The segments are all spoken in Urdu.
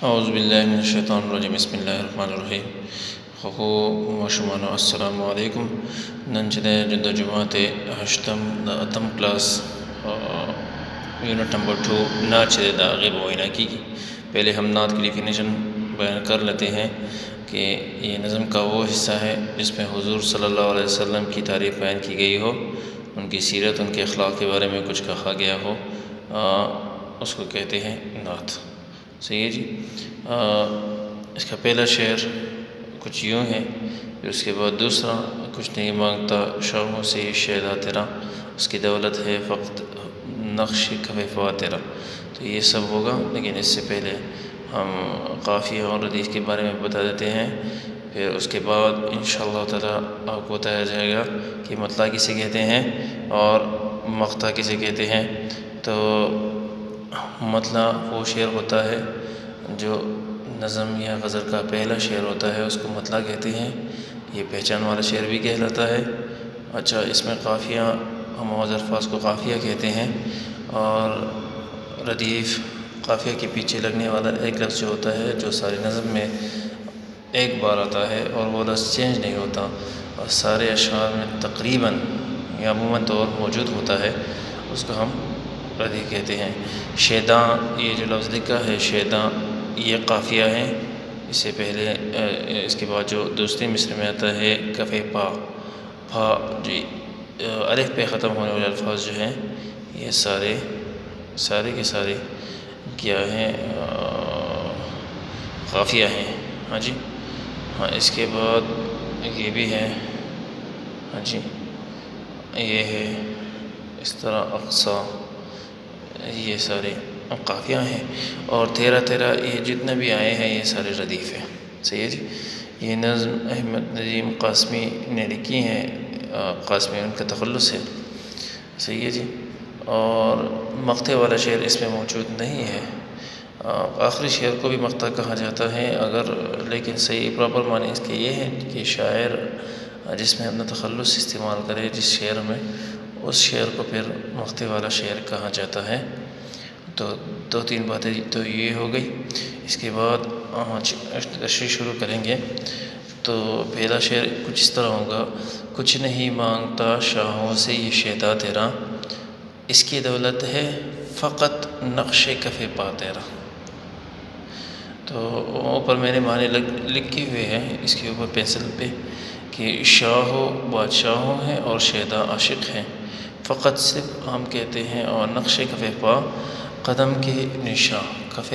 اعوذ باللہ من الشیطان الرجیم بسم اللہ الرحمن الرحیم خو ماشومانو السلام علیکم نن چې د جدو جماعت هشتم د اتم کلاس یونٹ نمبر 2 نعت چې د هغې به وینا کیږي. پہلے ہم نعت کی ڈیفینیشن بیان کر لیتے ہیں کہ یہ نظم کا وہ حصہ ہے جس میں حضور صلی اللہ علیہ وسلم کی تعریف بیان کی گئی ہو، ان کی سیرت، ان کے اخلاق کے بارے میں کچھ کہا گیا ہو، اس کو کہتے ہیں نعت. صحیح ہے جی. اس کا پہلا شعر کچھ یوں ہے، پھر اس کے بعد دوسرا کچھ نہیں مانگتا شاہوں سے یہ شیدا تیرا، اس کی دولت ہے فقط نقش کفیفا تیرا. تو یہ سب ہوگا، لیکن اس سے پہلے ہم قافیہ اور ردیف کے بارے میں بتا دیتے ہیں. پھر اس کے بعد انشاءاللہ تعالی آپ کو بتایا جائے گا کہ مطلع کسے کہتے ہیں اور مقطع کسے کہتے ہیں. تو مطلع وہ شعر ہوتا ہے جو نظم یا غزل کا پہلا شعر ہوتا ہے، اس کو مطلع کہتے ہیں. یہ پہچان والا شعر بھی کہلاتا ہے. اچھا، اس میں قافیہ، ہم بعض الفاظ کو قافیہ کہتے ہیں، اور ردیف قافیہ کے پیچھے لگنے والا ایک لفظ جو ہوتا ہے جو سارے نظم میں ایک بار آتا ہے اور وہ لفظ چینج نہیں ہوتا اور سارے اشعار میں تقریباً یا عموماً طور موجود ہوتا ہے، اس کو ہم ردیف کہتے ہیں. شیداں، یہ جو لفظ لکھا ہے شیداں، یہ قافیہ ہے. اس سے پہلے اس کے بعد جو دوسرے مصرع میں آتا ہے کفے پا پھا، جی الف پہ ختم ہونے والے الفاظ جو ہیں یہ سارے کے سارے کیا ہیں، قافیہ ہیں. ہاں جی. ہاں، اس کے بعد یہ بھی ہے. ہاں جی، یہ ہے اس طرح اقصا، یہ سارے قافیہ ہیں. اور تیرا تیرا، یہ جتنے بھی آئے ہیں یہ سارے ردیف ہیں. صحیح ہے جی. یہ نظم احمد ندیم قاسمی نے لکھی ہیں، قاسمی ان کا تخلص ہے. صحیح ہے جی. اور مقطع والا شعر اس میں موجود نہیں ہے. آخری شعر کو بھی مقطع کہا جاتا ہے، لیکن صحیح پراپر معنی اس کے یہ ہے کہ شاعر جس میں اپنا تخلص استعمال کرے جس شعر میں، اس شعر کو پھر مقطع والا شعر کہا جاتا ہے. تو دو تین باتیں تو یہ ہو گئی. اس کے بعد تشریح شروع کریں گے. تو پہلا شعر کچھ اس طرح ہوگا: کچھ نہیں مانگتا شاہوں سے یہ شیدا تیرا، اس کی دولت ہے فقط نقش کف پا تیرا. تو اوپر میں نے معنی لکھے ہوئے ہیں اس کے اوپر پینسل پہ کہ شاہو بادشاہوں ہیں اور شیدا عاشق ہیں. فقط صرف ہم کہتے ہیں، اور نقش کف پا قدم کے نشاں. کف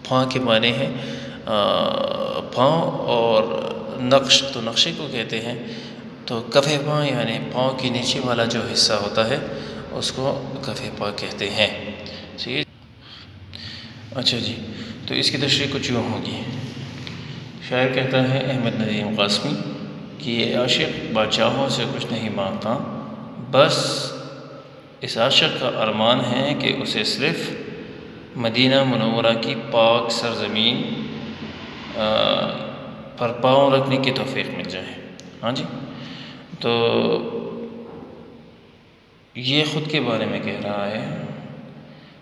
پاں کے معنی ہیں پاؤں، اور نقش تو نقشے کو کہتے ہیں. تو کف پاں یعنی پاؤں کے نیچے والا جو حصہ ہوتا ہے اس کو کف پا کہتے ہیں. ٹھیک. اچھا جی. تو اس کی تشریح کچھ یوں ہوگی. شاعر کہتا ہے احمد ندیم قاسمی کہ یہ عاشق بادشاہوں سے کچھ نہیں مانگتا، بس اس عاشق کا ارمان ہے کہ اسے صرف مدینہ منورہ کی پاک سرزمین پر پاؤں رکھنے کی توفیق مل جائے. ہاں جی. تو یہ خود کے بارے میں کہہ رہا ہے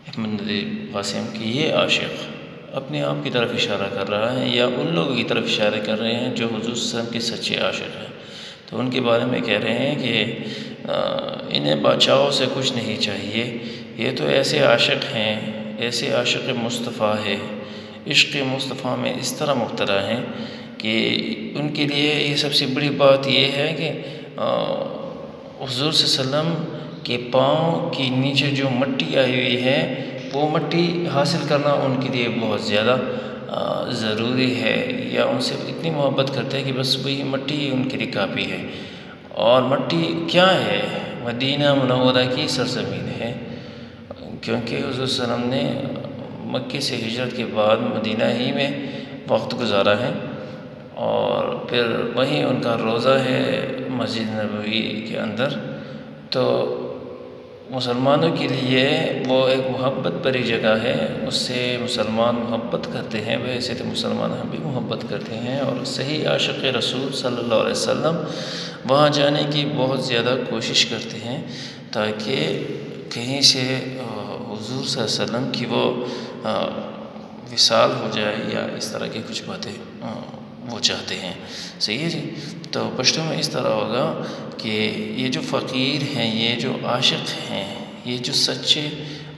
احمد ندیم قاسم کہ یہ عاشق اپنے آپ کی طرف اشارہ کر رہا ہے یا ان لوگوں کی طرف اشارہ کر رہے ہیں جو حضور صلی اللہ علیہ وسلم کے سچے عاشق ہیں. تو ان کے بارے میں کہہ رہے ہیں کہ انہیں بادشاہوں سے کچھ نہیں چاہیے، یہ تو ایسے عاشق ہیں، ایسے عاشق مصطفیٰ ہے، عشق مصطفیٰ میں اس طرح مبتلا ہیں کہ ان کے لیے یہ سب سے بڑی بات یہ ہے کہ حضور صلی اللہ علیہ وسلم کے پاؤں کے نیچے جو مٹی آئی ہوئی ہے وہ مٹی حاصل کرنا ان کے لیے بہت زیادہ ضروری ہے، یا ان سے اتنی محبت کرتے ہیں کہ بس وہی مٹی ان کے لیے کافی ہے. اور مٹی کیا ہے؟ مدینہ منورہ کی سرزمین ہے، کیونکہ حضور صلی اللہ علیہ وسلم نے مکے سے ہجرت کے بعد مدینہ ہی میں وقت گزارا ہے، اور پھر وہیں ان کا روضہ ہے مسجد نبوی کے اندر. تو مسلمانوں کے لیے وہ ایک محبت بھری جگہ ہے، اس سے مسلمان محبت کرتے ہیں. ویسے تو مسلمان ہم بھی محبت کرتے ہیں، اور صحیح عاشق رسول صلی اللہ علیہ وسلم وہاں جانے کی بہت زیادہ کوشش کرتے ہیں تاکہ کہیں سے حضور صلی اللہ علیہ وسلم کی وہ وصال ہو جائے یا اس طرح کی کچھ باتیں وہ چاہتے ہیں. صحیح ہے جی. تو پشتو میں اس طرح ہوگا کہ یہ جو فقیر ہیں، یہ جو عاشق ہیں، یہ جو سچے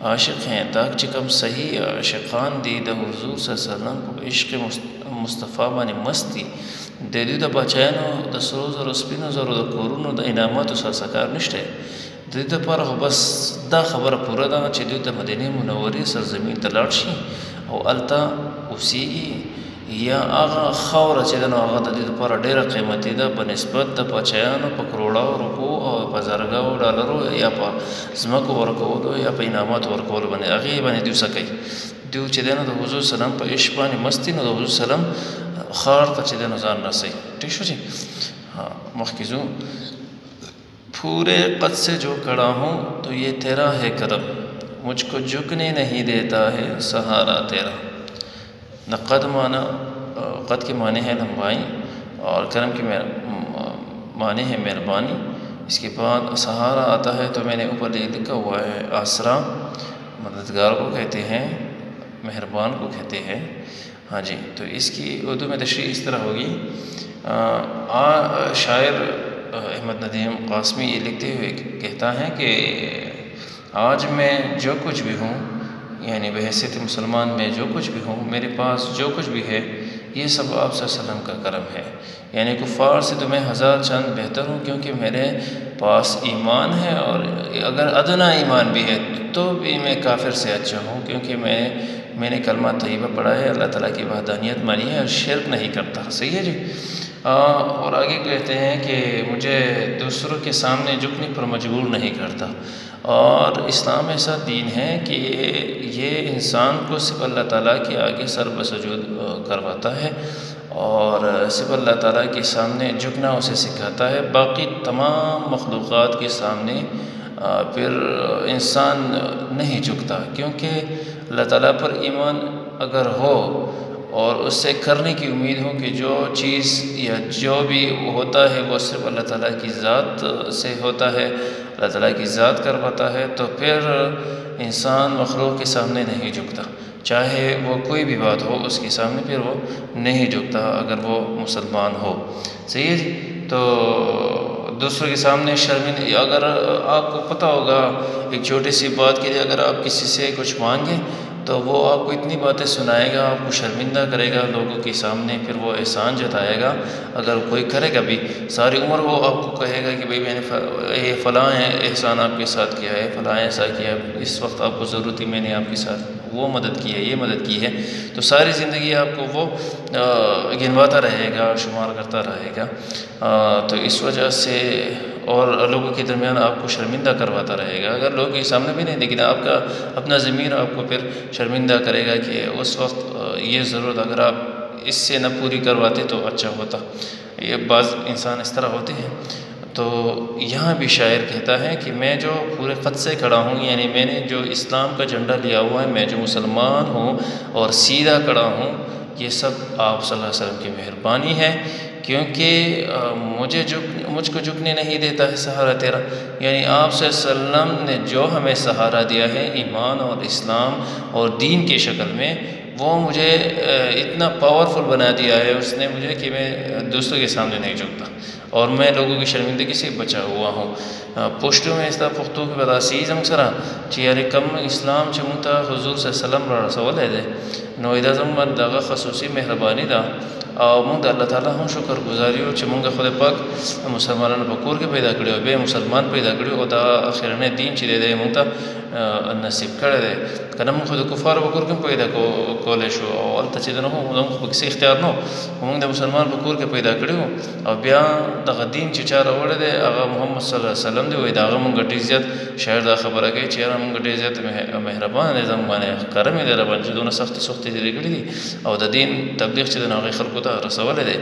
عاشق ہیں، تاک چکم صحیح عاشقان دی دا حضور صلی اللہ علیہ وسلم کو عشق مصطفیٰ بانی مستی دے دیو دا بچینو دا سروز اور سپینو زرو دا کورونو دا انعاماتو سر سکار نشتے. دیو دا پارا بس دا خبر پورا دا چی دیو دا مدینہ منوری سرزمین تلاٹ شی او التا اسی یا آغا خور چی دنو آغا دا دیو پارا دیر قیمتی دا بنسبت دا پچینو پا کروڑا رکو او پا زرگاو ڈالرو یا پا زمکو ورکو دو یا پا انعاماتو ورکو بنے اغیی بانی دیو سکی. دیو چی دنو دا حضور سلام پا عشق بانی مستی نو دا حضور سلام خار تا چی دنو زان رسی. ٹھیک شو جی. ہاں مخکزو پورے قد سے جو کڑا ہوں تو یہ تیرا ہے کرم، مجھ کو جھکنے نہیں دیتا ہے سہارا تیرا. نہ قد مانا، قد کے معنی ہے لمبائی اور کرم کے معنی ہے مہربانی. اس کے بعد سہارا آتا ہے تو میں نے اوپر لکھا ہوا ہے آسرا، مددگار کو کہتے ہیں، مہربان کو کہتے ہیں. ہاں جی. تو اس کی اردو میں تشریح اس طرح ہوگی. شاعر احمد ندیم قاسمی یہ لکھتے ہوئے کہتا ہے کہ آج میں جو کچھ بھی ہوں، یعنی بحیثیت مسلمان میں جو کچھ بھی ہوں، میرے پاس جو کچھ بھی ہے یہ سب آپ صلی اللہ علیہ وسلم کا کرم ہے. یعنی کفار سے تو میں ہزار چند بہتر ہوں کیونکہ میرے پاس ایمان ہے، اور اگر ادنا ایمان بھی ہے تو بھی میں کافر سے اچھا ہوں کیونکہ میں نے کلمہ طیبہ پڑھا ہے، اللہ تعالیٰ کی وحدانیت مانی ہے اور شرک نہیں کرتا. صحیح ہے جی. اور آگے کہتے ہیں کہ مجھے دوسروں کے سامنے جھکنے پر مجبور نہیں کرتا. اور اسلام ایسا دین ہے کہ یہ انسان کو صرف اللہ تعالیٰ کے آگے سر بسجود کرواتا ہے اور صرف اللہ تعالیٰ کے سامنے جھکنا اسے سکھاتا ہے. باقی تمام مخلوقات کے سامنے پھر انسان نہیں جھکتا، کیونکہ اللہ تعالیٰ پر ایمان اگر ہو اور اس سے کرنے کی امید ہو کہ جو چیز یا جو بھی ہوتا ہے وہ صرف اللہ تعالیٰ کی ذات سے ہوتا ہے، اللہ تعالیٰ کی ذات کرواتا ہے، تو پھر انسان مخلوق کے سامنے نہیں جھکتا. چاہے وہ کوئی بھی بات ہو اس کے سامنے پھر وہ نہیں جھکتا اگر وہ مسلمان ہو. صحیح ہے جی. تو دوسروں کے سامنے شرمندہ، اگر آپ کو پتہ ہوگا ایک چھوٹی سی بات کے لیے اگر آپ کسی سے کچھ مانگیں تو وہ آپ کو اتنی باتیں سنائے گا، آپ کو شرمندہ کرے گا لوگوں کے سامنے، پھر وہ احسان جتائے گا. اگر کوئی کرے گا بھی ساری عمر وہ آپ کو کہے گا کہ بھئی میں نے یہ فلاں احسان آپ کے ساتھ کیا ہے، فلاں ایسا کیا ہے، اس وقت آپ کو ضرورت تھی میں نے آپ کے ساتھ وہ مدد کی ہے، یہ مدد کی ہے. تو ساری زندگی آپ کو وہ گنواتا رہے گا، شمار کرتا رہے گا. تو اس وجہ سے اور لوگوں کے درمیان آپ کو شرمندہ کرواتا رہے گا. اگر لوگوں کے سامنے بھی نہیں، لیکن آپ کا اپنا ضمیر آپ کو پھر شرمندہ کرے گا کہ اس وقت یہ ضرورت اگر آپ اس سے نہ پوری کرواتے تو اچھا ہوتا. یہ بعض انسان اس طرح ہوتے ہیں. تو یہاں بھی شاعر کہتا ہے کہ میں جو پورے خط سے کھڑا ہوں، یعنی میں نے جو اسلام کا جھنڈا لیا ہوا ہے، میں جو مسلمان ہوں اور سیدھا کھڑا ہوں، یہ سب آپ صلی اللہ علیہ وسلم کی مہربانی ہے. کیونکہ مجھ کو جھکنے نہیں دیتا ہے سہارا تیرا. یعنی آپ صلی اللہ علیہ وسلم نے جو ہمیں سہارا دیا ہے ایمان اور اسلام اور دین کی شکل میں، وہ مجھے اتنا پاورفل بنا دیا ہے اس نے مجھے کہ میں دوسروں کے سامنے نہیں جھکتا اور میں لوگوں کی شرمندگی سے بچا ہوا ہوں. پشتو میں اس طرح پختو کی بتا سیزم سرا چیارے کم اسلام چمتا حضور صلی اللہ علیہ وسلم را رسول ہے دے نو ادا زمان داغا خصوصی مہربانی دا او مونږ د الله تعالی هم شکر گزاریو چې مونږ خدای پاک مسلمانانو په کور کې پیدا کړو، به مسلمان پیدا کړو او دا اخرنه دین چې دی مونږ ته نصیب کړی دی. کنه مونږ د کفارو په کور کې پیدا کولای شو او هلته چې نه مونږ په کیسه اختیار نو مونږ د مسلمان په کور کې پیدا کړو او بیا دغه دین چې چا راوړی دی هغه محمد صلی الله علیه وسلم دی. وایي د هغه مونږ ډېر زیات شاعر دا خبره کوي چې یاره مونږ ډېر زیات مهربان دی زموږ باندې کرم یې دی راباندې چې دونه سختې سختې تېرې کړي دي او د دین تبلیغ چې دی نو هغې خلکو ته رسولی دی.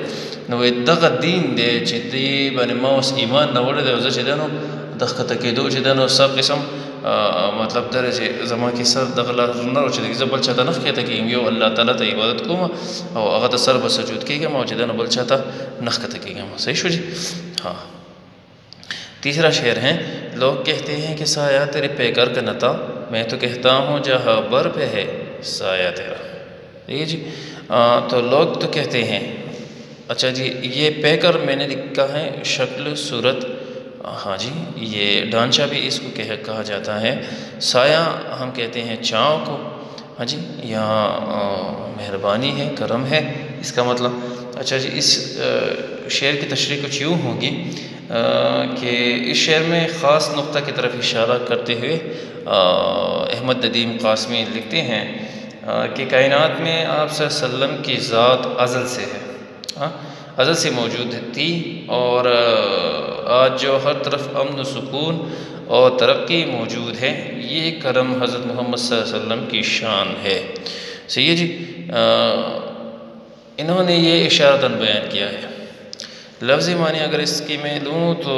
نو دغه دین دی چې دې باندې ما اوس ایمان راوړی دی او زه چې دی نو د ښکته کېدو چې دی نو سب قسم مطلب دا چې زما کې سر دغه لار نه روچېږي، زه بل چا ته نه ښکته کېږم، یو الله تعالی ته عبادت کوم او هغه ته سر به سجود کېږم او چې دی نو بل چا ته نه ښکته کېږم. صحیح شو جی. ہاں تیسرا شعر ہے. لوگ کہتے ہیں کہ سایہ تیرے پیکر کا نتا، میں تو کہتا ہوں جہاں بر پہ ہے سایہ تیرا. یہ جی تو لوگ تو کہتے ہیں اچھا جی یہ پہ کر میں نے لکھا ہے شکل صورت، ہاں جی یہ ڈھانچہ بھی اس کو کہا جاتا ہے، سایہ ہم کہتے ہیں چھاؤں کو، ہاں جی یہاں مہربانی ہے، کرم ہے اس کا مطلب۔ اچھا جی اس شعر کی تشریح کچھ یوں ہوگی کہ اس شعر میں خاص نقطہ کی طرف اشارہ کرتے ہوئے احمد ندیم قاسمی لکھتے ہیں کہ کائنات میں آپ صلی اللہ علیہ وسلم کی ذات ازل سے ہے، ازل سے موجود تھی، اور آج جو ہر طرف امن و سکون اور ترقی موجود ہے یہ کرم حضرت محمد صلی اللہ علیہ وسلم کی شان ہے۔ سید جی انہوں نے یہ اشارتاً بیان کیا ہے۔ لفظی معنی اگر اس کی میں لوں تو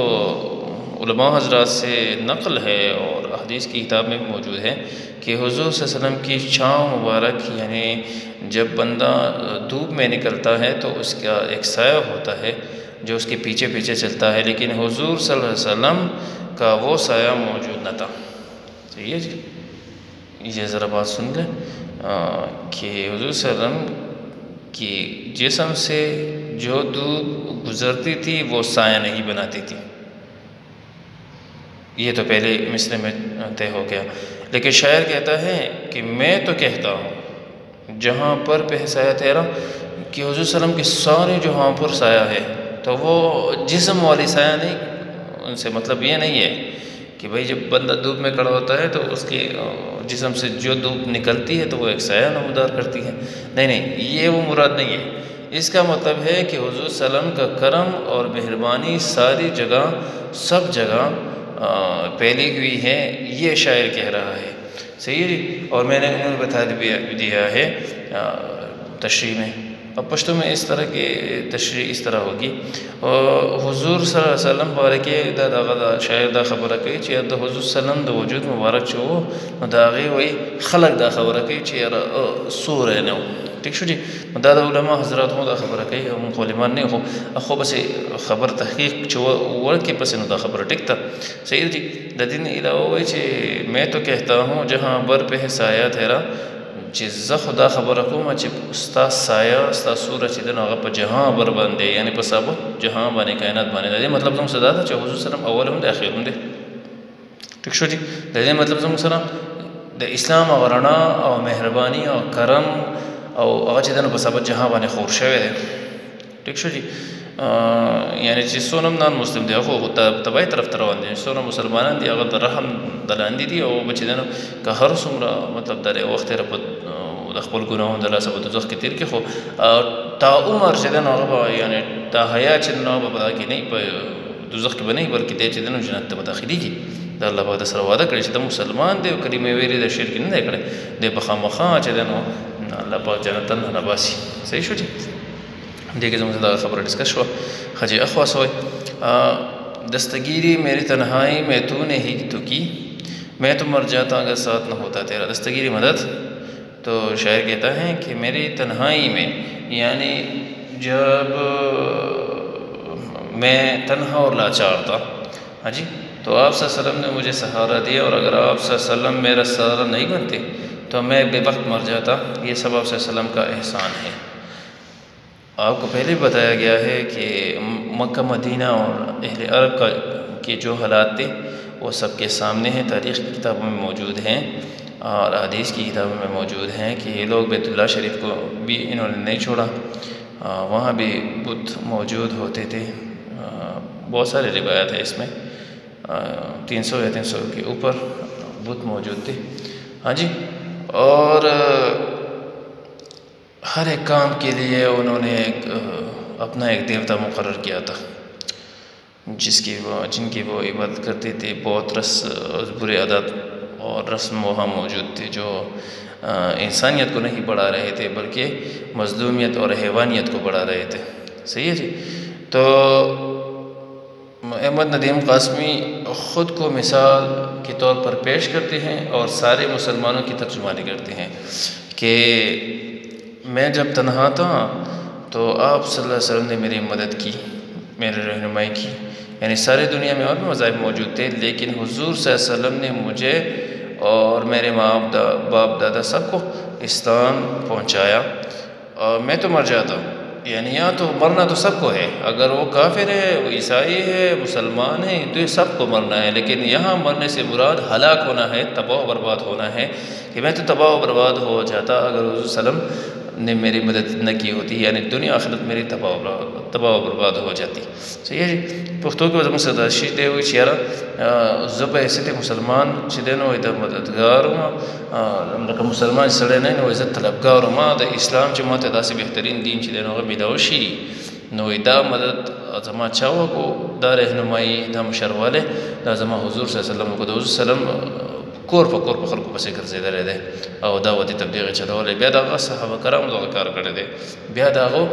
علماء حضرات سے نقل ہے اور حدیث کی کتاب میں بھی موجود ہے کہ حضور صلی اللہ علیہ وسلم کی چھاؤں مبارک، یعنی جب بندہ دھوپ میں نکلتا ہے تو اس کا ایک سایہ ہوتا ہے جو اس کے پیچھے پیچھے چلتا ہے، لیکن حضور صلی اللہ علیہ وسلم کا وہ سایہ موجود نہ تھا۔ صحیح ہے جی، یہ ذرا بات سن لیں کہ حضور صلی اللہ علیہ وسلم کی جسم سے جو دھوپ گزرتی تھی وہ سایہ نہیں بناتی تھی، یہ تو پہلے مصرے میں طے ہو گیا، لیکن شاعر کہتا ہے کہ میں تو کہتا ہوں جہاں پر پہ سایہ تیرا، کہ حضور صلی اللہ علیہ وسلم کے سارے جہاں پر سایہ ہے، تو وہ جسم والی سایہ نہیں، ان سے مطلب یہ نہیں ہے کہ بھئی جب بندہ دھوپ میں کھڑا ہوتا ہے تو اس کے جسم سے جو دھوپ نکلتی ہے تو وہ ایک سایہ نمودار کرتی ہے، نہیں یہ وہ مراد نہیں ہے۔ اس کا مطلب ہے کہ حضور صلی اللہ علیہ وسلم کا کرم اور مہربانی ساری جگہ سب جگہ پھیلی ہوئی ہے، یہ شاعر کہہ رہا ہے۔ صحیح ہے جی، اور میں نے انہوں نے بتا دیا ہے تشریح میں۔ اب پشتو میں اس طرح کی تشریح اس طرح ہوگی، حضور صلی اللہ علیہ وسلم بارے دا شاعر دا خبر کئی چی دا حضور صلی اللہ علیہ وسلم دا وجود مبارک چھو دا غی وی خلق دا خبر کئی چی سور ہے نو، ٹھیک شو جی، دا علماء حضرات ہوں دا خبر کئی، ہم علمان نہیں ہو اخو بس خبر تحقیق چھو ورکی پس دا خبر ٹک تا۔ صحیح جی، دا دین علاوہ ہوئی چی میں تو کہتا ہوں جہاں بر پہ سایہ تیرا، چی خدا خبر رکھوں چی استا سایہ استا سورہ چی دن آغا پا جہاں بر باندے، یعنی پا ثابت جہاں بانے کائنات بانے، دا دین مطلب زم صدا تھا چی حضور صلی اللہ علیہ وسلم اول ہم دے آخر ہم دے، ٹھیک شو جی، دا دین مطلب زم صدا دا اسلام اغرنا او مہربانی او کرم او آغا چی دن پا ثابت جہاں بانے خور شوئے دے، ٹھیک شو جی، یعنی چی سونم نان مسلم دے اخو تباہی طرف تروان دے، سونم مسلمانان دی اگر رحم دلان دی او بچی دنو کہ ہر سمرا مطلب در وقت رپت دخبل گناہوں دلا سب دوزخ کی تیر کے خو تا عمر چی دنو اغبا یعنی تا حیاء چی دنو اغبا بدا کی نہیں پا دوزخ کی بنائی بلکہ دے چی دنو جنت تا داخلی کی، دا اللہ پاک دا سر وعدہ کرے چی دا مسلمان دے کریم ویری دا شرک نہیں دے کرے دے بخام مخان چی دنو اللہ پاک جنت تن نباسی۔ صحیح شو جی، دیکھے زمان دا خبر ڈسکس شوا خجی اخواس ہوئے دستگیری میری تنہائی میں تو نے ہی تو کی، میں تو مر جاتا اگر ساتھ نہ ہوتا تیرا، دستگیری مدد۔ تو شاعر کہتا ہے کہ میری تنہائی میں، یعنی جب میں تنہا اور لاچار تھا، ہاں جی، تو آپ صلی اللہ علیہ وسلم نے مجھے سہارا دیا، اور اگر آپ صلی اللہ علیہ وسلم میرا سہارا نہیں بنتے تو میں بے وقت مر جاتا، یہ سب آپ صلی اللہ علیہ وسلم کا احسان ہے۔ آپ کو پہلے بتایا گیا ہے کہ مکہ مدینہ اور اہل عرب کے جو حالات تھے وہ سب کے سامنے ہیں، تاریخ کی کتابوں میں موجود ہیں اور حدیث کی کتابوں میں موجود ہیں کہ یہ لوگ بیت اللہ شریف کو بھی انہوں نے نہیں چھوڑا، وہاں بھی بت موجود ہوتے تھے، بہت سارے روایات ہیں اس میں، 300 یا 300 کے اوپر بت موجود تھے، ہاں جی، اور ہر ایک کام کے لیے انہوں نے اپنا ایک دیوتا مقرر کیا تھا جن کی وہ عبادت کرتے تھے، بہت برے عادات اور رسم وہاں موجود تھے جو انسانیت کو نہیں بڑھا رہے تھے بلکہ مظلومیت اور حیوانیت کو بڑھا رہے تھے۔ صحیح ہے جی، تو احمد ندیم قاسمی خود کو مثال کے طور پر پیش کرتے ہیں اور سارے مسلمانوں کی ترجمانی کرتے ہیں کہ میں جب تنہا تھا تو آپ صلی اللہ علیہ وسلم نے میری مدد کی، میری رہنمائی کی، یعنی سارے دنیا میں اور بھی مذاہب موجود تھے لیکن حضور صلی اللہ علیہ وسلم نے مجھے اور میرے ماں باپ دادا سب کو اسلام پہنچایا، اور میں تو مر جاتا ہوں، یعنی یہاں تو مرنا تو سب کو ہے، اگر وہ کافر ہے، وہ عیسائی ہے، مسلمان ہے، تو یہ سب کو مرنا ہے، لیکن یہاں مرنے سے مراد ہلاک ہونا ہے، تباہ و برباد ہونا ہے، کہ میں تو تباہ و برباد ہو جاتا اگر حضور صلی اللہ علیہ وسلم نے میری مدد نہ کی ہوتی، یعنی دنیا آخرت میری تباہ و برباد ہو جاتی. صحیح ہے جی. پښتو کې زموږ سره دا شی دی وایي چې یاره زه به حیثیت مسلمان چې دی نو د مددګار وم، لکه مسلمان سړی نه نو زه طلبګار وم، د اسلام چې ماته داسې بهترین دین چې دی نو هغه میلاو شي، نو دا مدد زما چا وکړو، دا رهنمایي، دا مشروالی دا زما حضور صلی الله علیه وسلم وکړو. د حضور صلی الله علیه وسلم کور په کور په خلکو پسې ګرځېدلی دی او دعوت تبلیغ یې چلولی، بیا د هغه صحابه کرامو دغه کار کړی دی، بیا د هغو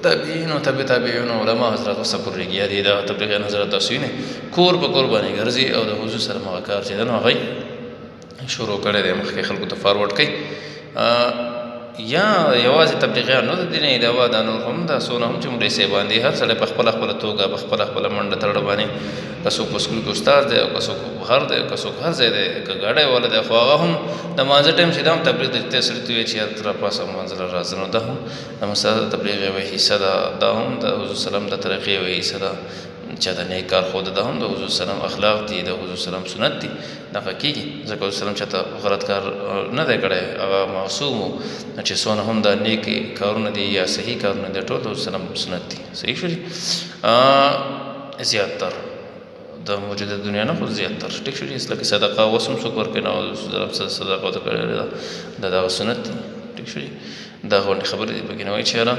تابعین او تبع تابعین علما حضرات او سب پرېږي دي دا تبلیغیان حضرات تاسو نه کور په کور باندې ګرځي او د حضور سره هغه کار چې دی نو هغه شروع کړی دی، مخکې خلکو ته فارورډ کوي. یا یوازې تبلیغیان نو د دې نه علاوه دا نور هم دا څونه هم چې مولوي صاحبان دي، هر سړی په خپله خپله توګه په خپله خپله منډه تړډه باندې، که څوک په سکول کې استاد دی او که څوک بهر دی او که څوک هر ځای دی، که ګاډی والا دی، خو هغه هم د مانځه ټایم چې دا هم تبلیغ دی، ته سړي ته وایي چې یار ته راپاسه مانځه له راځه، نو دا هم د مسله تبلیغ یوه حصه ده، دا هم د حضور سلم د طریقې یوه حصه ده، چا د نیک کار ښوده، دا هم د حضور سلم اخلاق دي، د حضور سلم سنت دي، دغه کېږي، ځکه حضور سلم چاته غلط کار نه دی کړی، هغه معصوم و، چې څونه هم دا نیک کارونه دي یا صحیح کارونه دي ټول د حضور سلم سنت دي. صحیح شو جي. زیاتر د موجوده دنیا نه خو زیاتر ټیک شو جي، لکه صدقه اوس هم څوک ورکوي نه، صدقه ورته کړې ده، دا دغه سنت دي. ټیک شو جي. دا غونډې خبرې دي پکې نه وایي چې یاره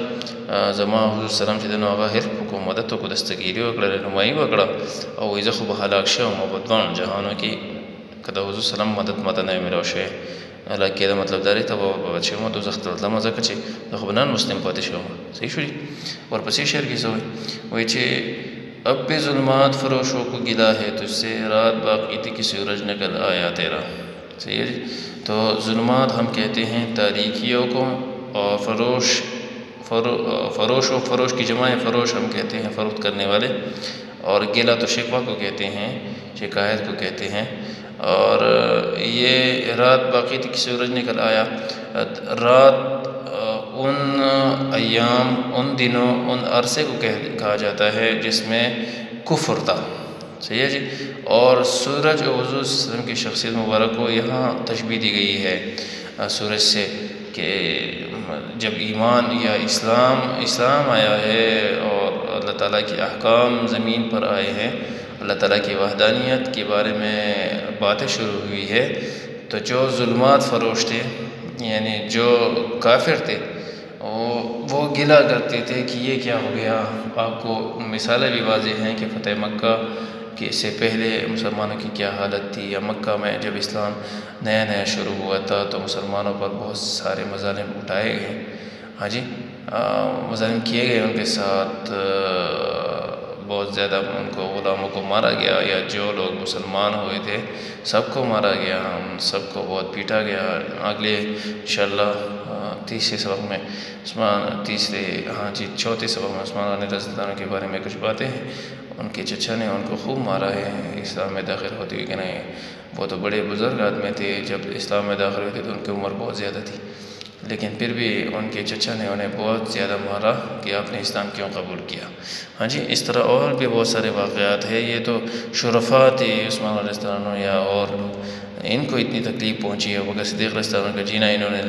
زما حضور سلام چې دی نو هغه هر په کوم مدد وکړو، دستګیري وکړه، رهنمایي وکړه، او وایي زه خو به هلاک شوم او په دواړو جهانو کې که د حضور سلام مدد ماته نه وي میلاو شوی، هلاک کېدم مطلب دا دی تباه و برباد شوم، دوزخ ته تلم، ځکه چې زه خو به نن مسلم پاتې شوم. صحیح شو جي. ورپسې شعر کې څه وایي، وایي چې اب بھی ظلمات فروشوں کو گلا ہے تجھ سے، رات باقی تھی کہ سورج نکل آیا تیرا. صحیح ہے جی. تو ظلمات ہم کہتے ہیں تاریکیوں کو، اور فروش کی جمع ہے، فروش ہم کہتے ہیں فروخت کرنے والے، اور گلا تو شکوہ کو کہتے ہیں، شکایت کو کہتے ہیں. اور یہ رات باقی تھی کہ سورج نکل آیا، رات ان ایام، ان دنوں، ان عرصے کو کہا جاتا ہے جس میں کفر تھا. صحیح ہے جی. اور سورج اور حضور صلی اللہ علیہ وسلم کی شخصیت مبارک کو یہاں تشبیہ دی گئی ہے سورج سے، کہ جب ایمان یا اسلام آیا ہے اور اللہ تعالیٰ کے احکام زمین پر آئے ہیں، اللہ تعالیٰ کی وحدانیت کے بارے میں باتیں شروع ہوئی ہے، تو جو ظلمات فروش تھے، یعنی جو کافر تھے، وہ گلا کرتے تھے کہ یہ کیا ہو گیا. آپ کو مثالیں بھی واضح ہیں کہ فتح مکہ کہ اس سے پہلے مسلمانوں کی کیا حالت تھی، یا مکہ میں جب اسلام نیا نیا شروع ہوا تھا تو مسلمانوں پر بہت سارے مظالم اٹھائے گئے. ہاں جی. مظالم کیے گئے، ان کے ساتھ بہت زیادہ ان کو غلاموں کو مارا گیا، یا جو لوگ مسلمان ہوئے تھے سب کو مارا گیا، سب کو بہت پیٹا گیا. اگلے انشاءاللہ تیسرے سبق میں چوتھے سبق میں عثمان غنی رضی اللہ عنہ کے بارے میں کچھ باتیں ہیں. ان کے چچا نے ان کو خوب مارا ہے اسلام میں داخل ہوتے ہوئے کہ نہیں، وہ تو بڑے بزرگ آدمی تھے، جب اسلام میں داخل ہوئے تھے تو ان کی عمر بہت زیادہ تھی، لیکن پھر بھی ان کے چچا نے انہیں بہت زیادہ مارا کہ آپ نے اسلام کیوں قبول کیا. ہاں جی. اس طرح اور بھی بہت سارے واقعات ہیں. یہ تو شرفاء تھے عثمان علیہ السلام یا اور لوگ، ان کو اتنی تکلیف پہنچی ہے. بکر صدیق علیہ السلام کا جینا انہوں نے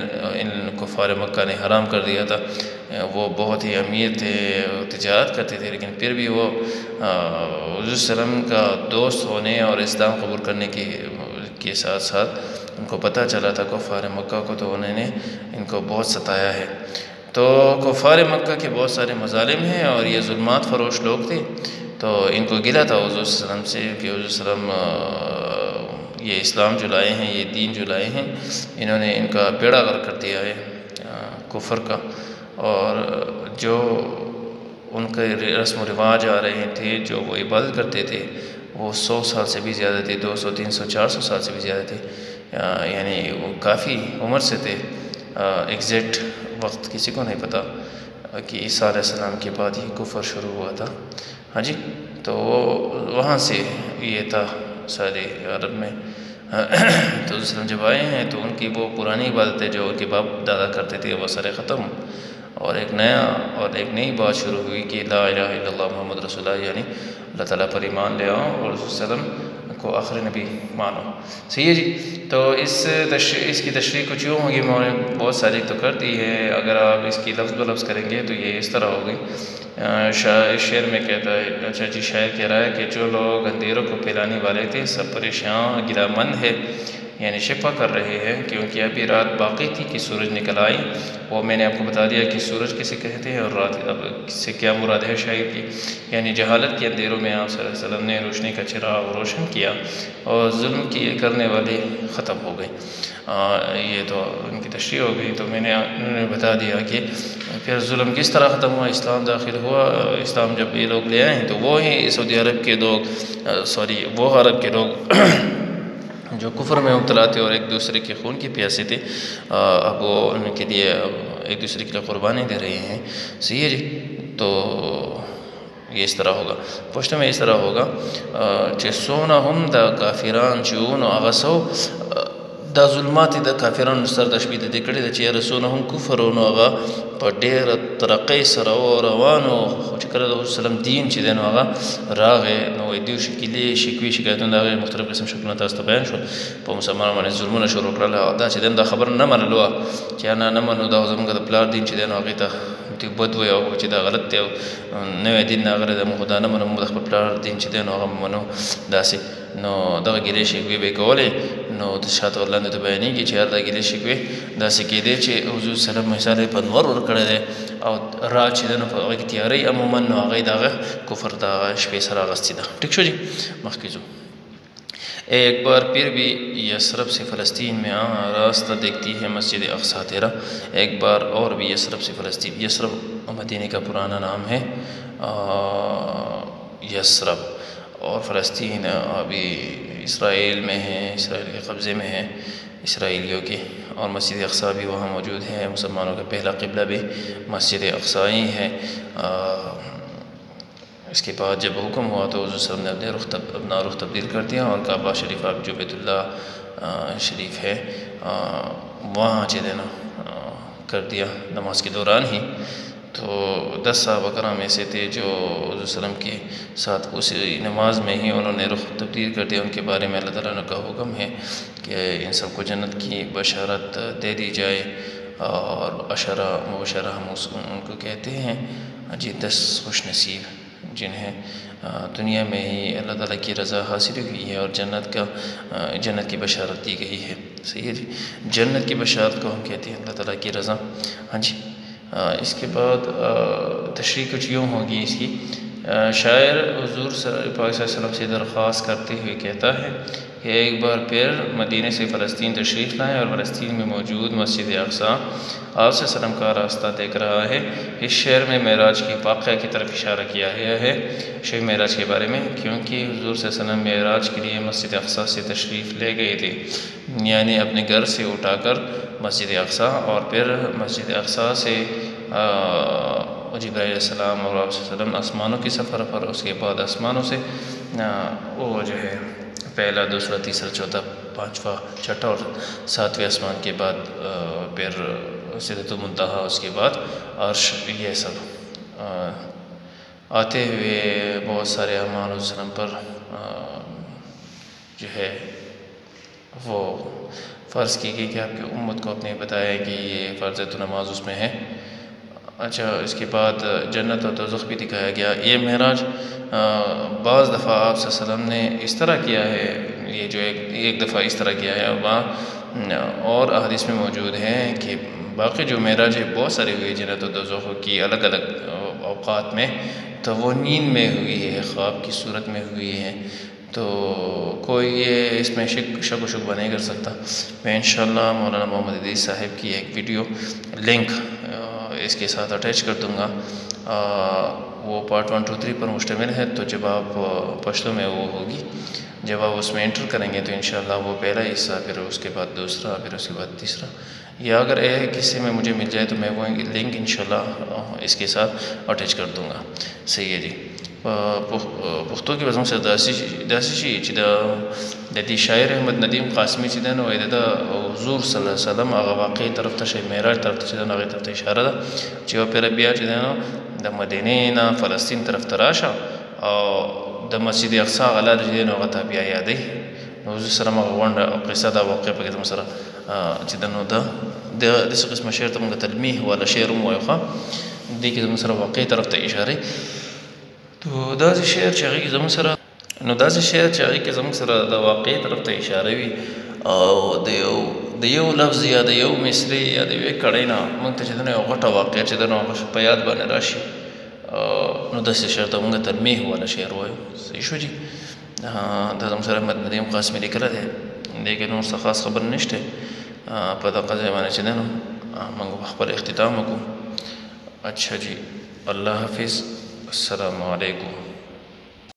ان کفار مکہ نے حرام کر دیا تھا. وہ بہت ہی امیر تھے، تجارت کرتے تھے، لیکن پھر بھی وہ حضور صلی اللہ علیہ وسلم کا دوست ہونے اور اسلام قبول کرنے کے ساتھ ساتھ ان کو پتہ چلا تھا کفار مکہ کو، تو انہوں نے ان کو بہت ستایا ہے. تو کفار مکہ کے بہت سارے مظالم ہیں، اور یہ ظلمات فروش لوگ تھے، تو ان کو گلا تھا حضور صلی اللہ علیہ وسلم سے کہ حضور صلی اللہ علیہ وسلم یہ اسلام جو لائے ہیں، یہ دین جو لائے ہیں، انہوں نے ان کا بیڑا غرق کر دیا ہے کفر کا. اور جو ان کے رسم و رواج آ رہے تھے، جو وہ عبادت کرتے تھے، وہ 100 سال سے بھی زیادہ تھے، 200 300 400 سال سے بھی زیادہ تھے. یعنی وہ کافی عمر سے تھے. ایگزیکٹ وقت کسی کو نہیں پتہ کہ عیسیٰ علیہ السلام کے بعد یہ کفر شروع ہوا تھا. ہاں جی. تو وہاں سے یہ تھا سارے عرب میں. تو وسلم جب آئے ہیں تو ان کی وہ پرانی عبادتیں جو ان کے باپ دادا کرتے تھے وہ سارے ختم، اور ایک نئی بات شروع ہوئی کہ لا الہ الا اللہ محمد رسول اللہ، یعنی اللہ تعالیٰ پر ایمان لے آؤ اور رسول صلی اللہ علیہ وسلم کو آخری نبی مانو. صحیح ہے جی. تو اس کی تشریح کچھ یوں ہوگی، میں نے بہت ساری تو کر دی ہے، اگر آپ اس کی لفظ بلفظ کریں گے تو یہ اس طرح ہوگی. شعر میں کہتا ہے، اچھا جی، شاعر کہہ رہا ہے کہ جو لوگ اندھیروں کو پھیلانے والے تھے سب پریشان گلا مند ہے، یعنی شفا کر رہے ہیں، کیونکہ ابھی رات باقی تھی کہ سورج نکل آئی. وہ میں نے آپ کو بتا دیا کہ سورج کسے کہتے ہیں اور رات اب سے کیا مراد ہے شاعر کی، یعنی جہالت کے اندھیروں میں آپ صلی اللہ علیہ وسلم نے روشنی کا چراغ روشن کیا اور ظلم کیے کرنے والے ختم ہو گئے. یہ تو ان کی تشریح ہو گئی. تو میں نے انہوں نے بتا دیا کہ پھر ظلم کس طرح ختم ہوا، اسلام داخل ہوا. اسلام جب یہ لوگ لے آئے ہیں تو وہ ہی سعودی عرب کے لوگ وہ عرب کے لوگ جو کفر میں مبتلا تھے اور ایک دوسرے کے خون کے پیاسے تھے، اب وہ ان کے لیے ایک دوسرے کے لیے قربانی دے رہے ہیں. صحیح ہے جی. تو یہ اس طرح ہوگا، پشتو میں اس طرح ہوگا کہ سونہم دا کافران چون اغسو دا ظلمات دا کافران سر تشبیه د کړي د چې رسولهم کفرونو هغه په ډېر ترقۍ سره روانو، چې کله د وسلم دین چې دی نو هغه راغی نو دوی شکوي شکایتونه د هغې مختلف قسم شکلونه تاسو ته بیان شول، په مسلمانانو باندې ظلمونه شروع کړل. دا چې دی دا خبر نه منلو چې نه منو دا زموږ د پلار دین چې دی نو هغې ته دوی بد وایي او چې دا غلط دی او نوی دین راغلی دی، موږ دا نه منو، موږ د خپل پلار دین چې دی نو هغه منو. داسې نو دغه ګیلې شکوې به یې کولې. نو د شاته لاندې ته بیانېږي چې هر دا ګیلې شکوې داسې کېدې چې حضور صلی الله علیه وسلم مثال یې په انور ورکړی دی او رات چې دی نو په هغه کې تیارۍ عموما نو هغه د هغه کفر د هغه شپې سره اغستې ده. ٹھیک شو جی. مخکې ځو. ایک بار پھر بھی یثرب سے فلسطین میں راستہ دیکھتی ہے مسجد اقصیٰ تیرا. ایک بار اور بھی یثرب سے فلسطین، یثرب مدینے کا پرانا نام ہے یثرب، اور فلسطین ابھی اسرائیل میں ہے، اسرائیل کے قبضے میں ہے اسرائیلیوں کے، اور مسجد اقصیٰ بھی وہاں موجود ہے. مسلمانوں کا پہلا قبلہ بھی مسجد اقصیٰ ہی ہے. اس کے بعد جب حکم ہوا تو حضور صلی اللہ علیہ وسلم نے اپنا رخ تبدیل کر دیا اور کعبہ شریف آپ جو بیت اللہ شریف ہے وہاں دینا کر دیا نماز کے دوران ہی. تو 10 صحابہ کرام ایسے تھے جو حضور صلی اللہ علیہ وسلم کے ساتھ اسی نماز میں ہی انہوں نے رخ تبدیل کر دیا. ان کے بارے میں اللہ تعالیٰ کا حکم ہے کہ ان سب کو جنت کی بشارت دے دی جائے، اور اشرہ مبشرہ ہم ان کو کہتے ہیں جی 10 خوش نصیب جنہیں دنیا میں ہی اللہ تعالیٰ کی رضا حاصل ہوئی ہے اور جنت کی بشارت دی گئی ہے. صحیح ہے جی. جنت کی بشارت کو ہم کہتے ہیں اللہ تعالیٰ کی رضا. ہاں جی. اس کے بعد تشریح کچھ یوں ہوگی اس کی. شاعر حضور صلی اللہ علیہ وسلم سے درخواست کرتے ہوئے کہتا ہے کہ ایک بار پھر مدینہ سے فلسطین تشریف لائیں اور فلسطین میں موجود مسجد اقصیٰ آپ صلی اللہ علیہ وسلم کا راستہ دیکھ رہا ہے. اس شعر میں معراج کی واقعہ کی طرف اشارہ کیا گیا ہے، شب معراج کے بارے میں، کیونکہ حضور صلی اللہ علیہ وسلم معراج کے لیے مسجد اقصیٰ سے تشریف لے گئے تھے، یعنی اپنے گھر سے اٹھا کر مسجد اقصیٰ، اور پھر مسجد اقصیٰ سے جبرائیل علیہ السلام اور آپ صلی اللہ علیہ وسلم آسمانوں کی سفر پر، اس کے بعد آسمانوں سے وہ جو ہے پہلا، دوسرا، تیسرا، چوتھا، پانچواں، چھٹا اور ساتویں آسمان کے بعد پھر سدرۃ المنتہا، اس کے بعد عرش. یہ سب آتے ہوئے بہت سارے اعمال علیہ السلام پر جو ہے وہ فرض کی گئی کہ آپ کی امت کو اپنے بتایا کہ یہ فرض تو نماز اس میں ہے. اچھا. اس کے بعد جنت اور دوزخ بھی دکھایا گیا. یہ معراج بعض دفعہ آپ صلی اللہ علیہ وسلم نے اس طرح کیا ہے، یہ جو ایک دفعہ اس طرح کیا ہے، اور احادیث میں موجود ہیں کہ باقی جو معراج ہے بہت سارے ہوئے جنت و دوزخ کی الگ الگ اوقات میں، تو وہ نیند میں ہوئی ہے، خواب کی صورت میں ہوئی ہے. تو کوئی یہ اس میں شک و شبہ نہیں کر سکتا. میں انشاءاللہ مولانا محمد ادریس صاحب کی ایک ویڈیو لنک اس کے ساتھ اٹیچ کر دوں گا. وہ پارٹ 1 2 3 پر مشتمل ہے. تو جب آپ پشتو میں وہ ہوگی، جب آپ اس میں انٹر کریں گے تو انشاءاللہ وہ پہلا حصہ، پھر اس کے بعد دوسرا، پھر اس کے بعد تیسرا، یا اگر ایک حصے میں مجھے مل جائے تو میں وہ لنک انشاءاللہ اس کے ساتھ اٹیچ کر دوں گا. صحیح ہے جی. پښتو کې به زموږ سره داسې شي چې د دې شاعر احمد ندیم قاسمي چې دی نو د حضور صلی الله علیه وسلم هغه واقعي طرف ته شي معراج طرف ته چې دی نو هغې طرف ته اشاره ده چې یو پېره بیا چې دی نو د مدینې نه فلسطین طرف ته راشه او د مسجد اقصی هغه لارې چې دی نو هغه ته بیا یادوي نو حضور سره هغه غونډه او قصه دا واقع پکې زموږ سره چې دی نو داسې قسمه شعر ته موږ تلمیح والا شعر هم وایو ښه دې کې زموږ سره واقعي طرف ته اشارې تو داسې شعر چې هغې کې زموږ سره نو داسې شعر چې هغې کې زموږ سره د واقعي طرف ته اشاره وي او د یو لفظ یا د یو مصرې یا د یوې کړۍ نه موږ ته چې دی نو یو غټه واقعه چې دی نو هغه په یاد باندې راشي نو داسې شعر ته موږ تلمیح والا شعر وایو صحیح شو جي دا زموږ سره احمد ندیم قاسمي لیکلی دی دې کې نور څه خاص خبر نشته په دغه ځای باندې چې دی نو موږ خپل اختتام وکړو اچھا جی اللہ حافظ السلام علیکم